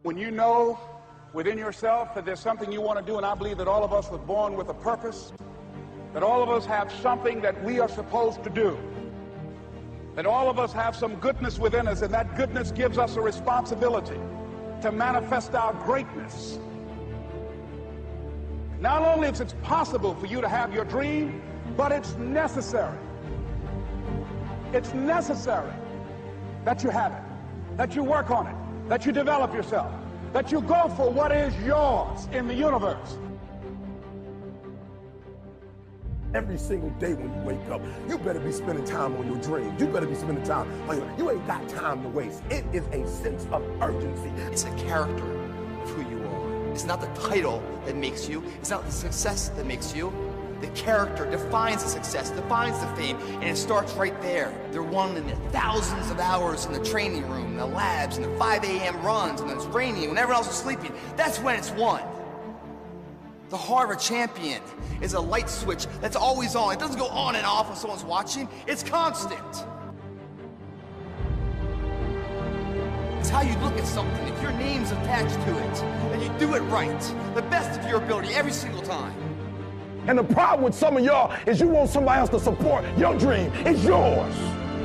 When you know within yourself that there's something you want to do, and I believe that all of us were born with a purpose, that all of us have something that we are supposed to do, that all of us have some goodness within us, and that goodness gives us a responsibility to manifest our greatness. Not only is it possible for you to have your dream, but it's necessary. It's necessary that you have it, that you work on it, that you develop yourself, that you go for what is yours in the universe. Every single day when you wake up, you better be spending time on your dreams. You better be spending time on you ain't got time to waste. It is a sense of urgency. It's a character of who you are. It's not the title that makes you. It's not the success that makes you. The character defines the success, defines the fame, and it starts right there. They're won in the thousands of hours in the training room, the labs, and the 5 a.m. runs, and it's raining when everyone else is sleeping. That's when it's won. The heart of a champion is a light switch that's always on. It doesn't go on and off when someone's watching. It's constant. It's how you look at something. If your name's attached to it, and you do it right, the best of your ability every single time. And the problem with some of y'all is you want somebody else to support your dream. It's yours.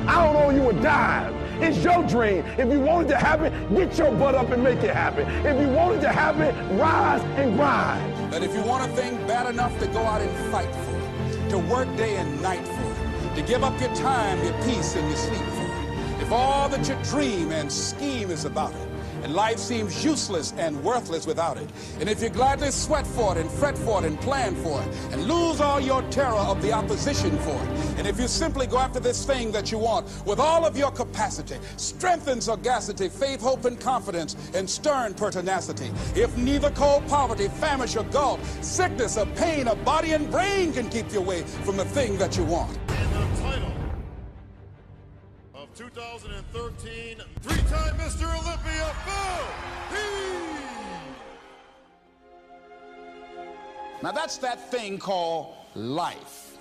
I don't owe you a dime. It's your dream. If you want it to happen, get your butt up and make it happen. If you want it to happen, rise and grind. That if you want a thing bad enough to go out and fight for it, to work day and night for it, to give up your time, your peace, and your sleep for it, if all that you dream and scheme is about it, and life seems useless and worthless without it, and if you gladly sweat for it and fret for it and plan for it and lose all your terror of the opposition for it, and if you simply go after this thing that you want with all of your capacity, strength and sagacity, faith, hope, and confidence, and stern pertinacity, if neither cold poverty, famish, or gulf, sickness, or pain, or body and brain can keep you away from the thing that you want. And the title of 2013, three-time Mr. Olympia, Phil Heath. Now that's that thing called life,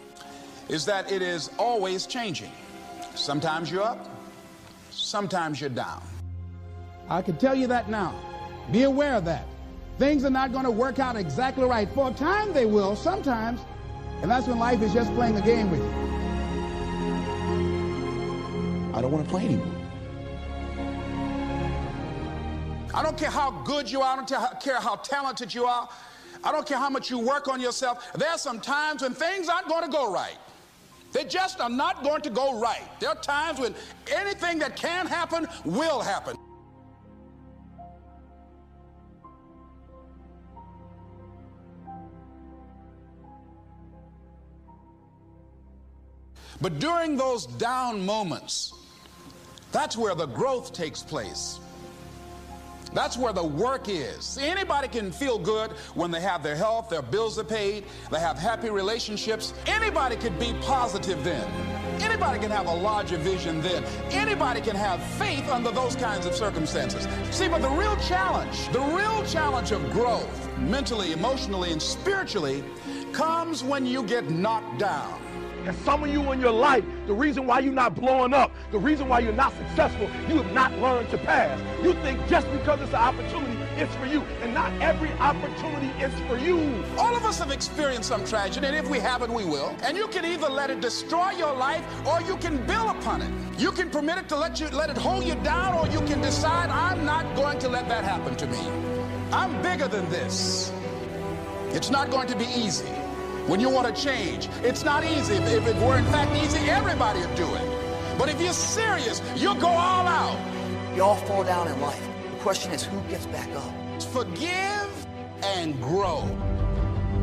is that it is always changing. Sometimes you're up, sometimes you're down. I can tell you that now. Be aware of that. Things are not going to work out exactly right. For a time they will, sometimes, and that's when life is just playing a game with you. I don't want to play anymore. I don't care how good you are. I don't care how talented you are. I don't care how much you work on yourself. There are some times when things aren't going to go right. They just are not going to go right. There are times when anything that can happen will happen. But during those down moments, that's where the growth takes place. That's where the work is. See, anybody can feel good when they have their health, their bills are paid, they have happy relationships. Anybody can be positive then. Anybody can have a larger vision then. Anybody can have faith under those kinds of circumstances. See, but the real challenge of growth, mentally, emotionally, and spiritually, comes when you get knocked down. And some of you in your life, the reason why you're not blowing up, the reason why you're not successful, you have not learned to pass. You think just because it's an opportunity, it's for you. And not every opportunity is for you. All of us have experienced some tragedy, and if we haven't, we will. And you can either let it destroy your life, or you can build upon it. You can permit it to let it hold you down, or you can decide, I'm not going to let that happen to me. I'm bigger than this. It's not going to be easy. When you want to change, it's not easy. If it were in fact easy, everybody would do it. But if you're serious, you'll go all out. We all fall down in life. The question is, who gets back up? Forgive and grow.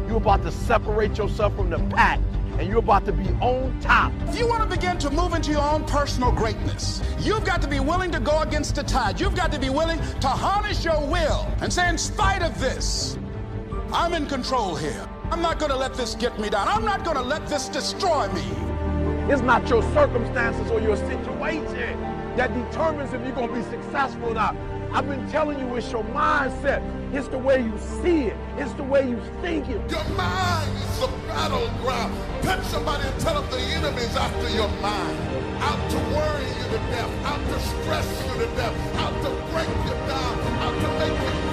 You're about to separate yourself from the pack, and you're about to be on top. If you want to begin to move into your own personal greatness, you've got to be willing to go against the tide. You've got to be willing to harness your will and say, in spite of this, I'm in control here. I'm not going to let this get me down. I'm not going to let this destroy me. It's not your circumstances or your situation that determines if you're going to be successful or not. I've been telling you, it's your mindset. It's the way you see it. It's the way you think it. Your mind is the battleground. Pinch somebody and tell them the enemy's after your mind, out to worry you. to death, out to stress you to death, out to break you down, out to make you